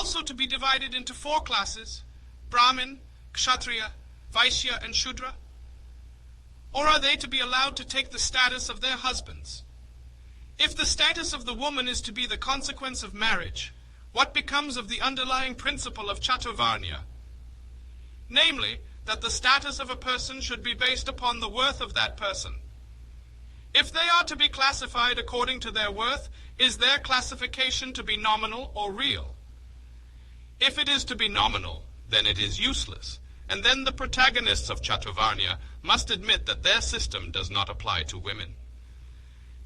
also to be divided into 4 classes: Brahmin, Kshatriya, Vaishya, and Shudra? Or are they to be allowed to take the status of their husbands? If the status of the woman is to be the consequence of marriage, what becomes of the underlying principle of Chaturvarnya? Namely, that the status of a person should be based upon the worth of that person. If they are to be classified according to their worth, is their classification to be nominal or real? If it is to be nominal, then it is useless, and then the protagonists of Chaturvarnya must admit that their system does not apply to women.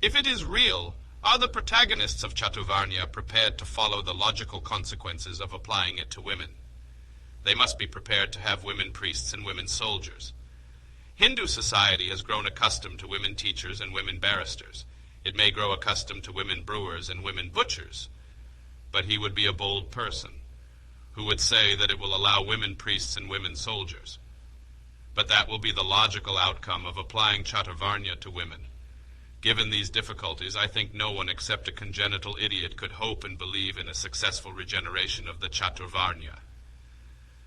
If it is real, are the protagonists of Chaturvarnya prepared to follow the logical consequences of applying it to women? They must be prepared to have women priests and women soldiers. Hindu society has grown accustomed to women teachers and women barristers. It may grow accustomed to women brewers and women butchers. But he would be a bold person who would say that it will allow women priests and women soldiers. But that will be the logical outcome of applying Chaturvarnya to women. Given these difficulties, I think no one except a congenital idiot could hope and believe in a successful regeneration of the Chaturvarnya.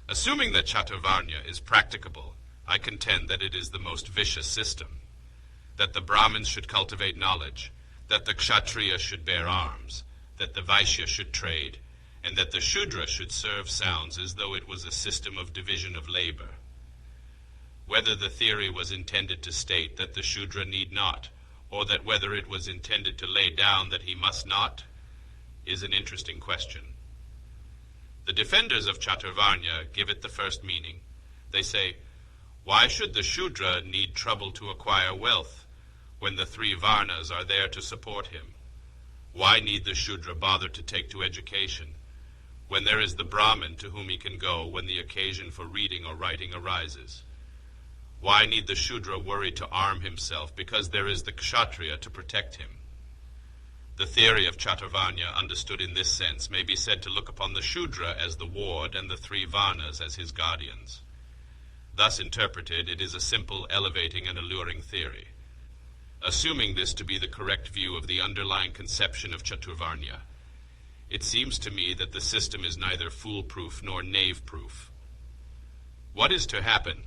Assuming that Chaturvarnya is practicable, I contend that it is the most vicious system, that the Brahmins should cultivate knowledge, that the Kshatriya should bear arms, that the Vaishya should trade, and that the Shudra should serve sounds as though it was a system of division of labor. Whether the theory was intended to state that the Shudra need not, or that whether it was intended to lay down that he must not, is an interesting question. The defenders of Chaturvarnya give it the first meaning. They say, why should the Shudra need trouble to acquire wealth when the 3 Varnas are there to support him? Why need the Shudra bother to take to education when there is the Brahmin to whom he can go when the occasion for reading or writing arises? Why need the Shudra worry to arm himself because there is the Kshatriya to protect him? The theory of Chaturvarnya, understood in this sense, may be said to look upon the Shudra as the ward and the 3 Varnas as his guardians. Thus interpreted, it is a simple, elevating, and alluring theory. Assuming this to be the correct view of the underlying conception of Chaturvarnya, it seems to me that the system is neither foolproof nor knave-proof. What is to happen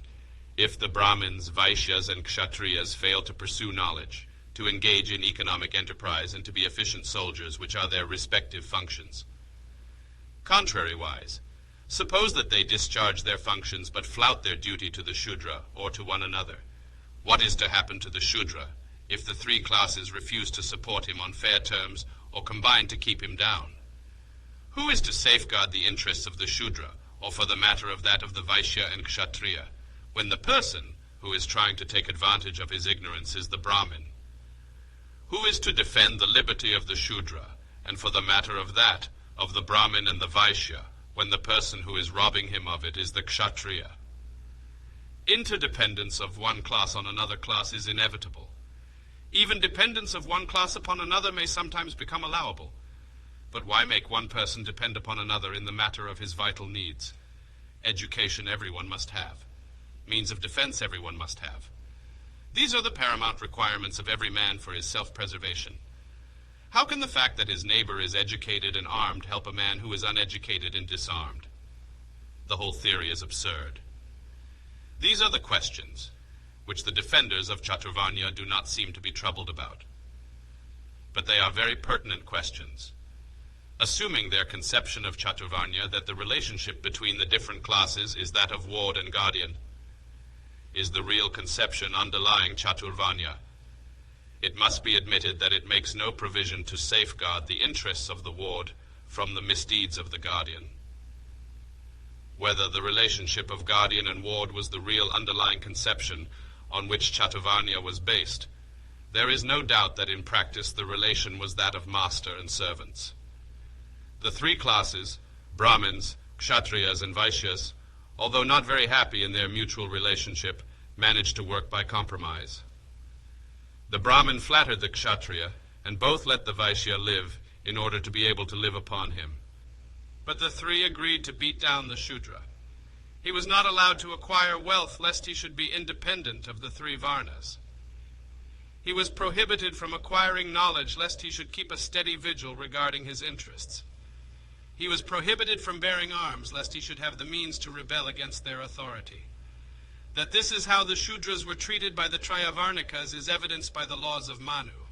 if the Brahmins, Vaishyas, and Kshatriyas fail to pursue knowledge, to engage in economic enterprise, and to be efficient soldiers, which are their respective functions? Contrariwise, suppose that they discharge their functions but flout their duty to the Shudra or to one another. What is to happen to the Shudra if the 3 classes refuse to support him on fair terms or combine to keep him down? Who is to safeguard the interests of the Shudra, or for the matter of that of the Vaishya and Kshatriya, when the person who is trying to take advantage of his ignorance is the Brahmin? Who is to defend the liberty of the Shudra, and for the matter of that of the Brahmin and the Vaishya, when the person who is robbing him of it is the Kshatriya? Interdependence of one class on another class is inevitable. Even dependence of one class upon another may sometimes become allowable. But why make one person depend upon another in the matter of his vital needs? Education everyone must have. Means of defense everyone must have. These are the paramount requirements of every man for his self-preservation. How can the fact that his neighbor is educated and armed help a man who is uneducated and disarmed? The whole theory is absurd. These are the questions which the defenders of Chaturvarnya do not seem to be troubled about. But they are very pertinent questions. Assuming their conception of Chaturvarnya that the relationship between the different classes is that of ward and guardian, is the real conception underlying Chaturvarnya, it must be admitted that it makes no provision to safeguard the interests of the ward from the misdeeds of the guardian. Whether the relationship of guardian and ward was the real underlying conception on which Chaturvarnya was based, there is no doubt that in practice the relation was that of master and servants. The 3 classes, Brahmins, Kshatriyas, and Vaishyas, although not very happy in their mutual relationship, managed to work by compromise. The Brahmin flattered the Kshatriya, and both let the Vaishya live in order to be able to live upon him. But the 3 agreed to beat down the Shudra. He was not allowed to acquire wealth lest he should be independent of the 3 Varnas. He was prohibited from acquiring knowledge lest he should keep a steady vigil regarding his interests. He was prohibited from bearing arms, lest he should have the means to rebel against their authority. That this is how the Shudras were treated by the Triyavarnikas is evidenced by the laws of Manu.